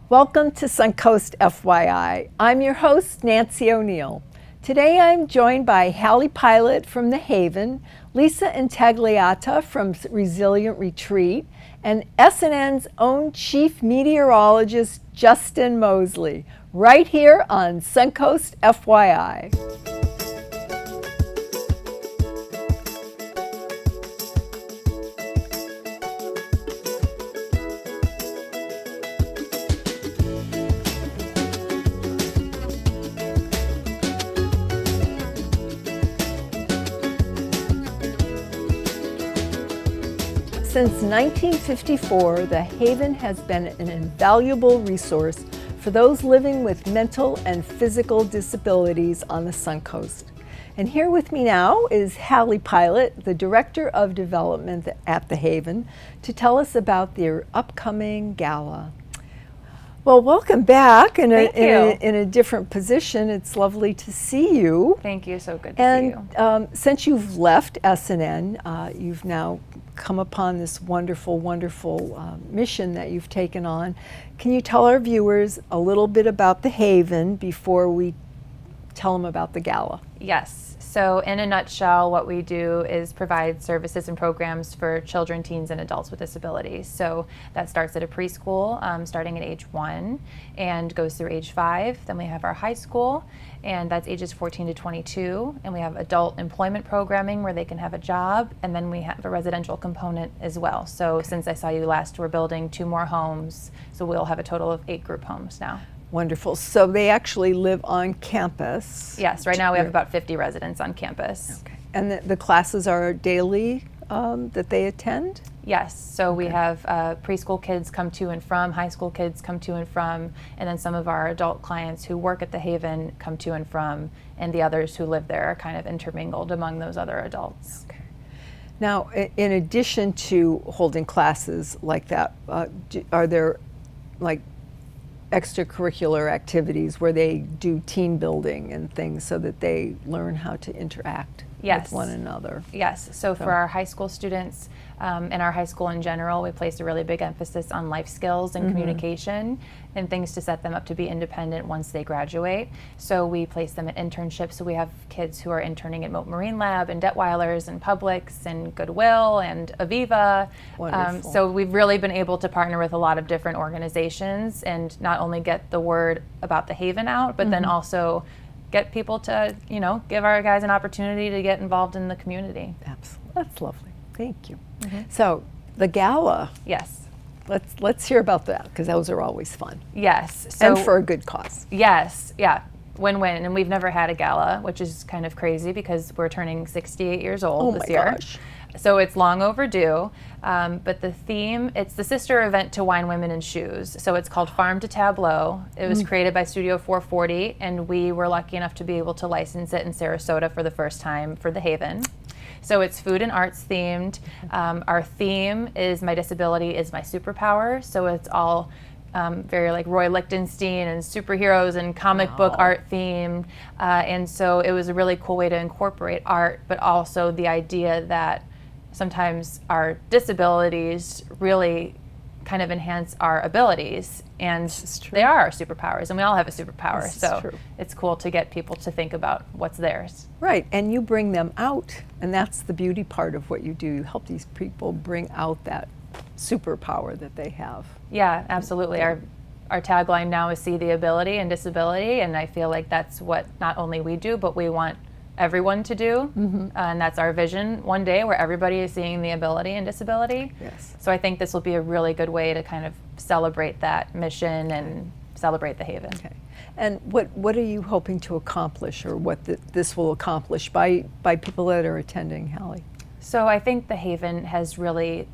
Welcome to SUNCOAST FYI. I'm your host, Nancy O'Neill. Today I'm joined by Hallie Pilot from The Haven, Lisa Intagliata from Resilient Retreat, and SNN's own Chief Meteorologist, Justin Mosley, right here on SUNCOAST FYI. Since 1954, The Haven has been an invaluable resource for those living with mental and physical disabilities on the Suncoast. And here with me now is Hallie Pilot, the Director of Development at The Haven, to tell us about their upcoming gala. Well, welcome back in a different position. It's lovely to see you. Thank you. So good to see you. And since you've left SNN, you've now come upon this wonderful, wonderful mission that you've taken on. Can you tell our viewers a little bit about The Haven before we tell them about the gala? Yes. So in a nutshell, what we do is provide services and programs for children, teens, and adults with disabilities. So that starts at a preschool, starting at age 1, and goes through age 5. Then we have our high school, and that's ages 14 to 22. And we have adult employment programming where they can have a job. And then we have a residential component as well. So since I saw you last, we're building 2 more homes. So we'll have a total of 8 group homes now. Wonderful. So they actually live on campus? Yes, right now we have about 50 residents on campus. Okay. And the classes are daily that they attend? Yes, so we have preschool kids come to and from, high school kids come to and from, and then some of our adult clients who work at the Haven come to and from, and the others who live there are kind of intermingled among those other adults. Okay. Now, in addition to holding classes like that, are there like extracurricular activities where they do team building and things so that they learn how to interact with one another? Yes, so for our high school students and our high school in general, we place a really big emphasis on life skills and communication and things to set them up to be independent once they graduate. So we place them at internships. So we have kids who are interning at Moat Marine Lab and Detweiler's and Publix and Goodwill and Aviva. So we've really been able to partner with a lot of different organizations and not only get the word about the Haven out, but then also get people to, give our guys an opportunity to get involved in the community. Absolutely. That's lovely. Thank you. So the gala. Yes. Let's hear about that, because those are always fun. Yes. So, and for a good cause. Yes. Yeah. Win-win. And we've never had a gala, which is kind of crazy because we're turning 68 years old this year. Gosh. So it's long overdue. But the theme, it's the sister event to Wine, Women, and Shoes. So it's called Farm to Tableau. It was created by Studio 440, and we were lucky enough to be able to license it in Sarasota for the first time for The Haven. So it's food and arts themed. Our theme is My Disability is My Superpower. So it's all very like Roy Lichtenstein and superheroes and comic book art themed. And so it was a really cool way to incorporate art, but also the idea that sometimes our disabilities really kind of enhance our abilities, and they are our superpowers, and we all have a superpower. So it's cool to get people to think about what's theirs. Right, and you bring them out, and that's the beauty part of what you do. You help these people bring out that superpower that they have. Yeah, absolutely. Our tagline now is See the Ability and Disability, and I feel like that's what not only we do, but we want everyone to do, and that's our vision one day, where everybody is seeing the ability and disability. Yes. So I think this will be a really good way to kind of celebrate that mission and celebrate the Haven. Okay. And what are you hoping to accomplish, or what this will accomplish by people that are attending, Hallie? So I think the Haven has really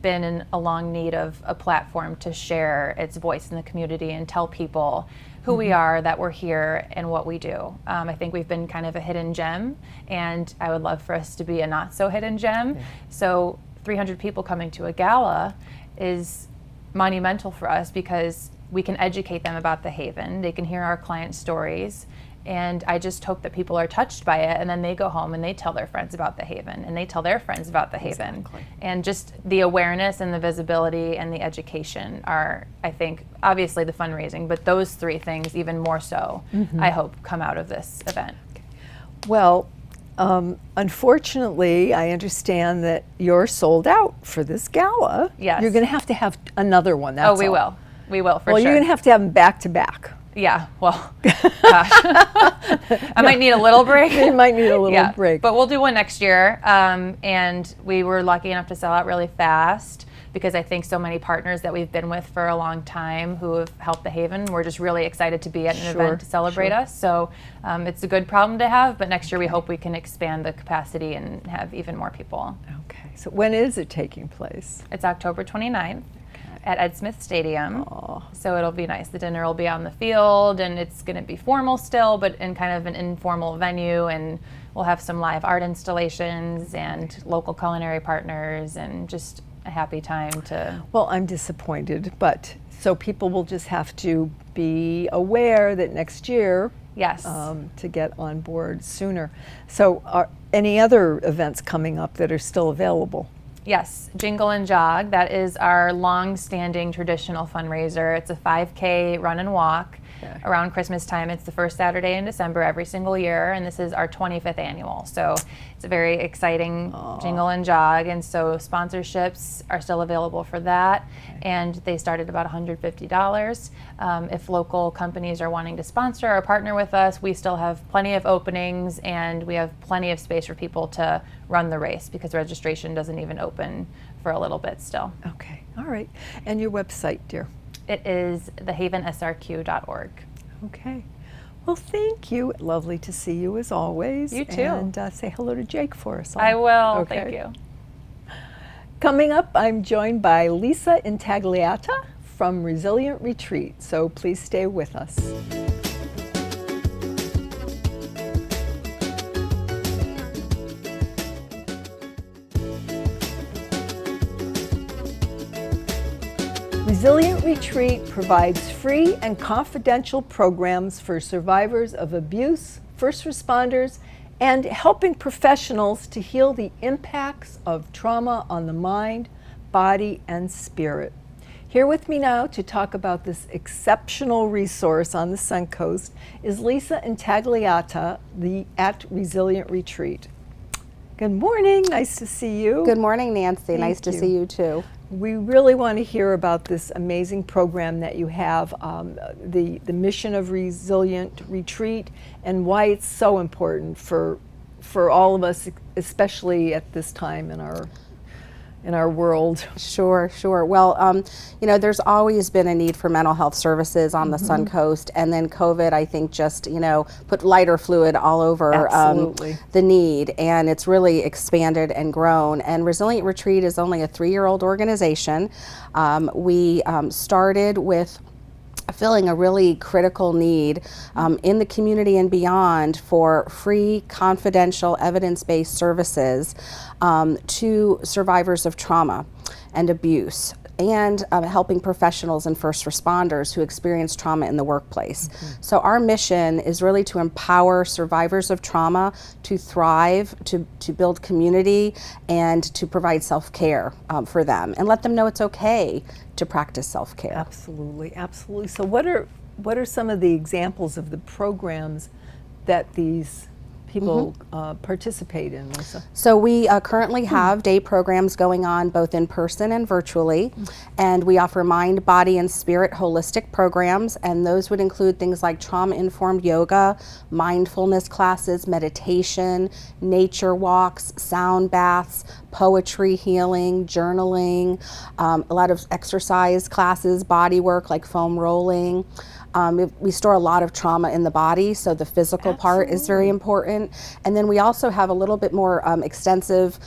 been in a long need of a platform to share its voice in the community and tell people who we are, that we're here, and what we do. I think we've been kind of a hidden gem, and I would love for us to be a not so hidden gem. So 300 people coming to a gala is monumental for us because we can educate them about the Haven. They can hear our client stories, And I just hope that people are touched by it, and then they go home and they tell their friends about the Haven, and they tell their friends about the Haven. Exactly. And just the awareness and the visibility and the education are, I think, obviously the fundraising, but those three things even more so, I hope, come out of this event. Well, unfortunately, I understand that you're sold out for this gala. Yes. You're going to have another one. That's We all. will. We will, for Well, sure. you're going to have them back to back. Yeah, well, gosh. I might need a little break. You might need a little break. But we'll do one next year. And we were lucky enough to sell out really fast because I think so many partners that we've been with for a long time who have helped the Haven, we're just really excited to be at an event to celebrate us. So it's a good problem to have, but next year we hope we can expand the capacity and have even more people. Okay, so when is it taking place? It's October 29th. At Ed Smith Stadium. So it'll be nice. The dinner will be on the field, and it's going to be formal still, but in kind of an informal venue, and we'll have some live art installations and local culinary partners, and just a happy time to... Well, I'm disappointed, but so people will just have to be aware that next year Yes. To get on board sooner. So are any other events coming up that are still available? Yes, Jingle and Jog. That is our long-standing traditional fundraiser. It's a 5K run and walk around Christmas time. It's the first Saturday in December every single year, and this is our 25th annual. So it's a very exciting Jingle and Jog, and so sponsorships are still available for that, and they start at about $150. If local companies are wanting to sponsor or partner with us, we still have plenty of openings, and we have plenty of space for people to run the race because registration doesn't even open for a little bit still. Okay, all right. And your website, dear? It is thehavensrq.org. Okay. Well, thank you. Lovely to see you as always. You too. And say hello to Jake for us all. I will. Okay. Thank you. Coming up, I'm joined by Lisa Intagliata from Resilient Retreat, so please stay with us. Resilient Retreat provides free and confidential programs for survivors of abuse, first responders, and helping professionals to heal the impacts of trauma on the mind, body, and spirit. Here with me now to talk about this exceptional resource on the Suncoast is Lisa Intagliata at Resilient Retreat. Good morning, nice to see you. Good morning, Nancy. Nice to see you too. We really want to hear about this amazing program that you have, the mission of Resilient Retreat, and why it's so important for all of us, especially at this time in our world. Sure. Well, there's always been a need for mental health services on the Suncoast, and then COVID, I think, just, put lighter fluid all over the need, and it's really expanded and grown. And Resilient Retreat is only a 3-year-old organization. We started with filling a really critical need in the community and beyond for free, confidential, evidence-based services to survivors of trauma and abuse, and helping professionals and first responders who experience trauma in the workplace. So our mission is really to empower survivors of trauma to thrive, to build community, and to provide self-care for them, and let them know it's okay to practice self-care. Absolutely. So what are some of the examples of the programs that these people participate in, Lisa? So we currently have day programs going on both in person and virtually, and we offer mind, body, and spirit holistic programs, and those would include things like trauma-informed yoga, mindfulness classes, meditation, nature walks, sound baths, poetry healing, journaling, a lot of exercise classes, body work like foam rolling. We store a lot of trauma in the body, so the physical part is very important. And then we also have a little bit more extensive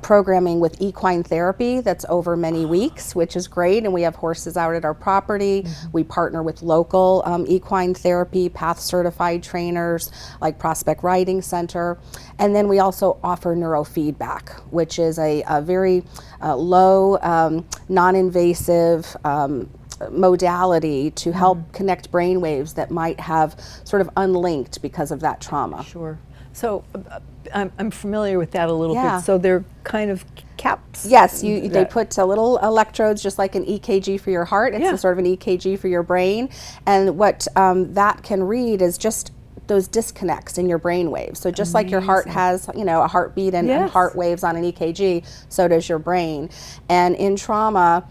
programming with equine therapy that's over many weeks, which is great. And we have horses out at our property. We partner with local equine therapy, PATH certified trainers like Prospect Riding Center. And then we also offer neurofeedback, which is a very low, non-invasive modality to help connect brain waves that might have sort of unlinked because of that trauma. Sure. So I'm familiar with that a little Yeah. bit. So they're kind of caps? Yes, they put little electrodes, just like an EKG for your heart. It's a sort of an EKG for your brain. And what that can read is just those disconnects in your brain waves. So just like your heart has, a heartbeat and heart waves on an EKG, so does your brain. And in trauma,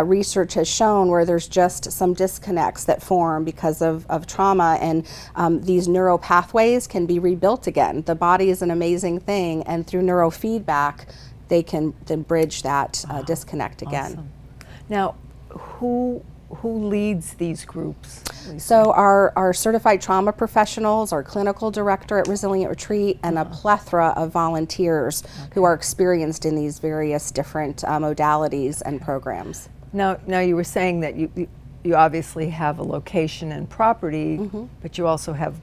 research has shown where there's just some disconnects that form because of trauma, and these neural pathways can be rebuilt again. The body is an amazing thing, and through neurofeedback, they can then bridge that disconnect again. Awesome. Now, who leads these groups, Lisa? So our certified trauma professionals, our clinical director at Resilient Retreat, and a plethora of volunteers who are experienced in these various different modalities and programs. Now you were saying that you obviously have a location and property, but you also have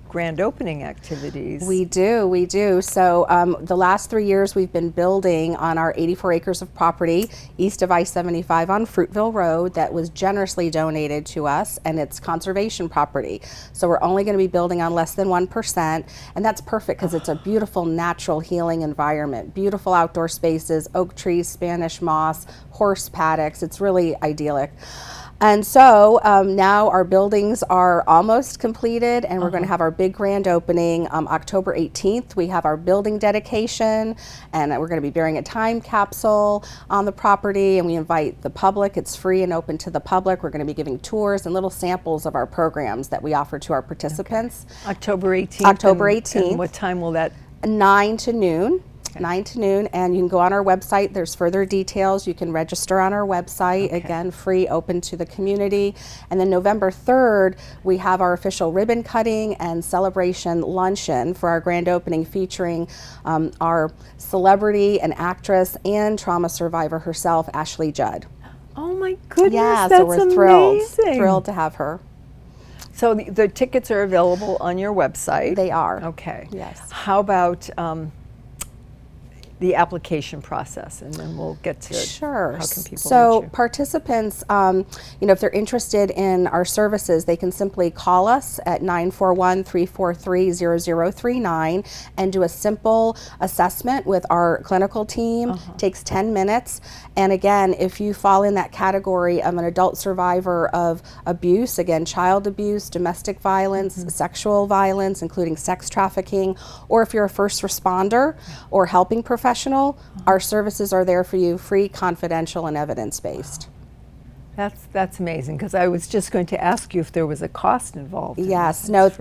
grand opening activities. We do. So the last 3 years we've been building on our 84 acres of property east of I-75 on Fruitville Road that was generously donated to us, and it's conservation property. So we're only going to be building on less than 1%, and that's perfect because it's a beautiful natural healing environment. Beautiful outdoor spaces, oak trees, Spanish moss, horse paddocks. It's really idyllic. And so now our buildings are almost completed, and we're going to have our big grand opening October 18th. We have our building dedication, and we're going to be burying a time capsule on the property, and we invite the public. It's free and open to the public. We're going to be giving tours and little samples of our programs that we offer to our participants. October 18th. October 18th. And what time will that? 9 to noon. 9 to noon, and you can go on our website. There's further details. You can register on our website. Again, free, open to the community. And then November 3rd, we have our official ribbon cutting and celebration luncheon for our grand opening, featuring our celebrity and actress and trauma survivor herself, Ashley Judd. Oh my goodness, Yeah, that's so we're amazing. thrilled to have her. So the tickets are available on your website? They are. Okay. Yes. How about the application process, and then we'll get to Sure. how can people So reach you? participants, if they're interested in our services, they can simply call us at 941-343-0039 and do a simple assessment with our clinical team. Takes 10 minutes. And again, if you fall in that category of an adult survivor of abuse, again, child abuse, domestic violence, sexual violence, including sex trafficking, or if you're a first responder or helping professional, our services are there for you, free, confidential, and evidence-based. That's amazing, because I was just going to ask you if there was a cost involved. Yes, no,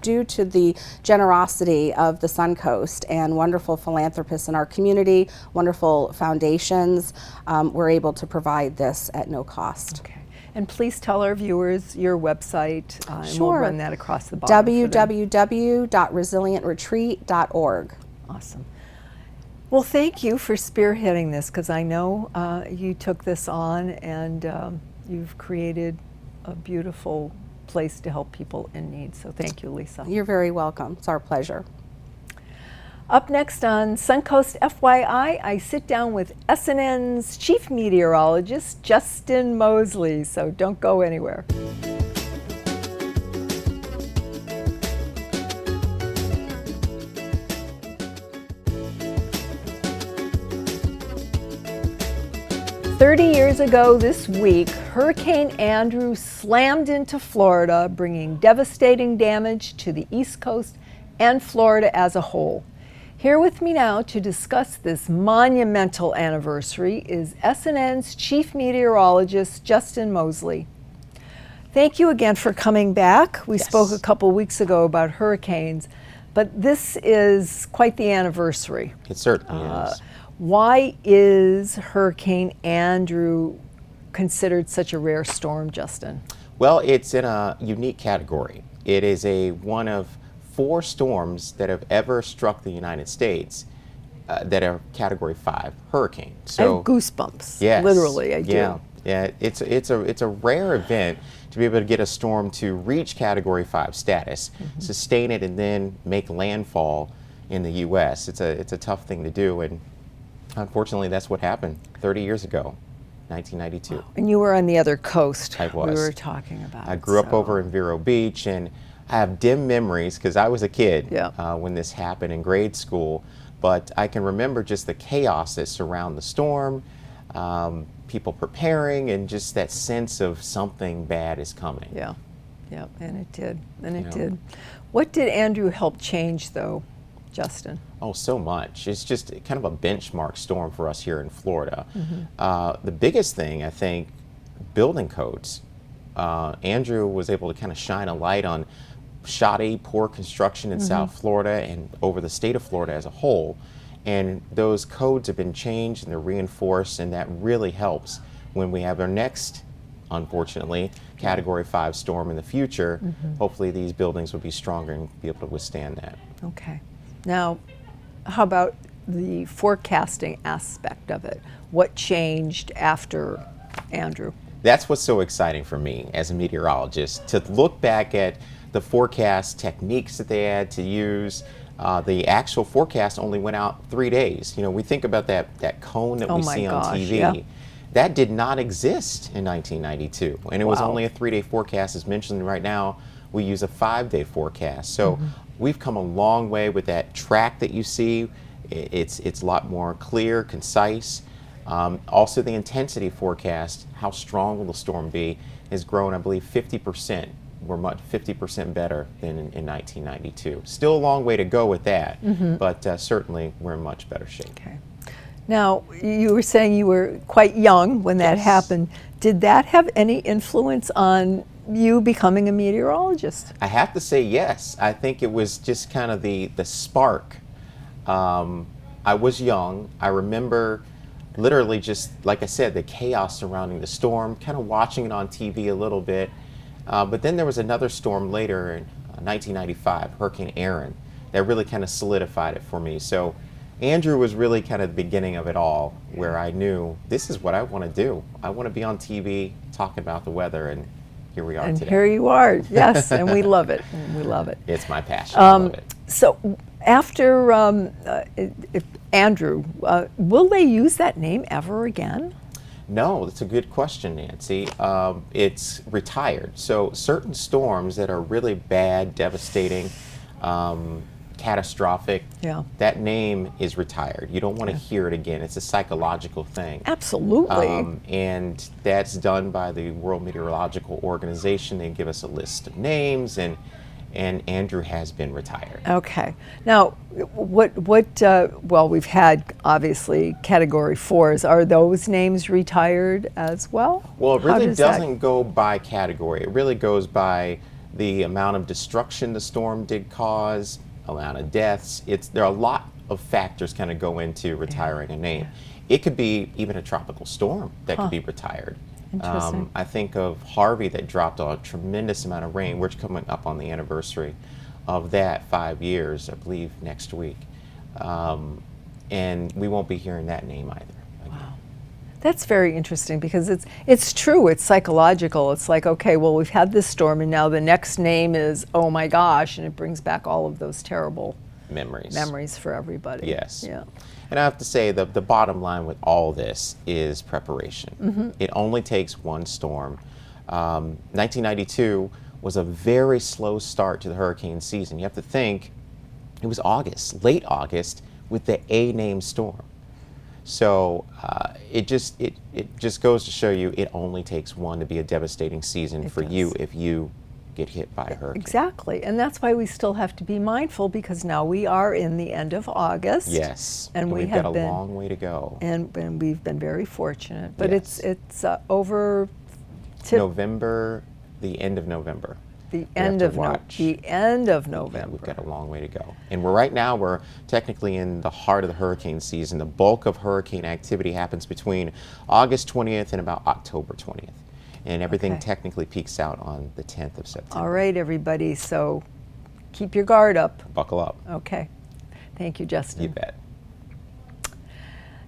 due to the generosity of the Suncoast and wonderful philanthropists in our community, wonderful foundations, we're able to provide this at no cost. Okay. And please tell our viewers your website, and we'll Sure. run that across the bottom. www.resilientretreat.org. Awesome. Well, thank you for spearheading this, because I know you took this on, and you've created a beautiful place to help people in need. So thank you, Lisa. You're very welcome. It's our pleasure. Up next on SUNCOAST FYI, I sit down with SNN's Chief Meteorologist, Justin Mosley. So don't go anywhere. "30 years ago this week, Hurricane Andrew slammed into Florida, bringing devastating damage to the East Coast and Florida as a whole. Here with me now to discuss this monumental anniversary is SNN's Chief Meteorologist, Justin Mosley. Thank you again for coming back. We spoke a couple weeks ago about hurricanes, but this is quite the anniversary. It certainly is. Why is Hurricane Andrew considered such a rare storm, Justin? Well, it's in a unique category. It is one of 4 storms that have ever struck the United States that are Category 5 hurricane. I have goosebumps. Yes, Literally, I do. Yeah. It's a rare event to be able to get a storm to reach Category 5 status, sustain it, and then make landfall in the U.S. It's a tough thing to do, and unfortunately, that's what happened 30 years ago. 1992. And you were on the other coast. I was. We were talking about. I grew up over in Vero Beach, and I have dim memories because I was a kid when this happened in grade school. But I can remember just the chaos that surrounded the storm, people preparing, and just that sense of something bad is coming. Yeah, and it did, did. What did Andrew help change, though, Justin? Oh, so much. It's just kind of a benchmark storm for us here in Florida. The biggest thing, I think, building codes. Andrew was able to kind of shine a light on shoddy, poor construction in South Florida and over the state of Florida as a whole. And those codes have been changed and they're reinforced, and that really helps when we have our next, unfortunately, Category 5 storm in the future. Hopefully these buildings will be stronger and be able to withstand that. Okay. Now, how about the forecasting aspect of it? What changed after Andrew? That's what's so exciting for me as a meteorologist, to look back at the forecast techniques that they had to use. The actual forecast only went out 3 days. You know, we think about that cone that we see on TV. That did not exist in 1992, and it was only a 3-day forecast. As mentioned, right now we use a 5-day forecast. So we've come a long way with that track that you see. It's a lot more clear, concise. Also, the intensity forecast, how strong will the storm be, has grown, I believe, 50%. We're 50% better than in 1992. Still a long way to go with that, but certainly we're in much better shape. Okay. Now, you were saying you were quite young when that happened. Did that have any influence on you becoming a meteorologist? I have to say yes. I think it was just kind of the spark. I was young. I remember literally just, like I said, the chaos surrounding the storm, kind of watching it on TV a little bit. But then there was another storm later in 1995, Hurricane Aaron, that really kind of solidified it for me. So Andrew was really kind of the beginning of it all, where I knew this is what I want to do. I want to be on TV talking about the weather, and here we are and today. Here you are, yes, and we love it. We love it. It's my passion. I love it. So after Andrew, will they use that name ever again? No, that's a good question, Nancy. It's retired. So certain storms that are really bad, devastating, catastrophic, that name is retired. You don't want to hear it again. It's a psychological thing. Absolutely. And that's done by the World Meteorological Organization. They give us a list of names, and Andrew has been retired. Okay. Now, well, we've had, obviously, Category 4s. Are those names retired as well? Well, it really doesn't go by category. It really goes by the amount of destruction the storm did cause, amount of deaths. There are a lot of factors kind of go into retiring a name. It could be even a tropical storm that could be retired. Interesting. I think of Harvey that dropped a tremendous amount of rain. We're coming up on the anniversary of that, 5 years, I believe, next week. And we won't be hearing that name either. Wow. That's very interesting, because it's true, it's psychological. It's like, okay, well, we've had this storm, and now the next name is, oh my gosh, and it brings back all of those terrible memories for everybody. Yes. Yeah. And I have to say, the bottom line with all this is preparation. It only takes one storm. 1992 was a very slow start to the hurricane season. You have to think, it was August, late August, with the A-name storm. So it just goes to show you, it only takes one to be a devastating season for you if you get hit by a hurricane. Exactly, and that's why we still have to be mindful, because now we are in the end of August. Yes, and we've got a long way to go. And we've been very fortunate, but it's over to November, the end of November. The end of November. Yeah, we've got a long way to go. And we're technically in the heart of the hurricane season. The bulk of hurricane activity happens between August 20th and about October 20th. And everything technically peaks out on the 10th of September. All right, everybody, so keep your guard up. Buckle up. Okay. Thank you, Justin. You bet.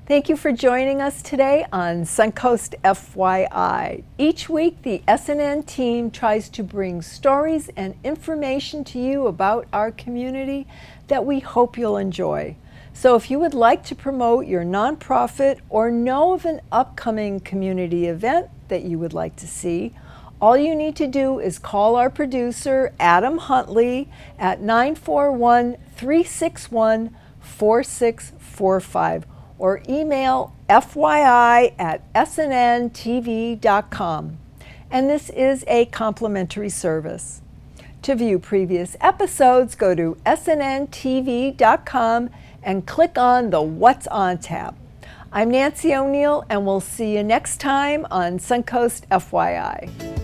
Thank you for joining us today on SUNCOAST FYI. Each week, the SNN team tries to bring stories and information to you about our community that we hope you'll enjoy. So if you would like to promote your nonprofit or know of an upcoming community event that you would like to see, all you need to do is call our producer, Adam Huntley, at 941-361-4645 or email fyi@snnTV.com. And this is a complimentary service. To view previous episodes, go to SNNTV.com and click on the What's On tab. I'm Nancy O'Neill, and we'll see you next time on SUNCOAST FYI.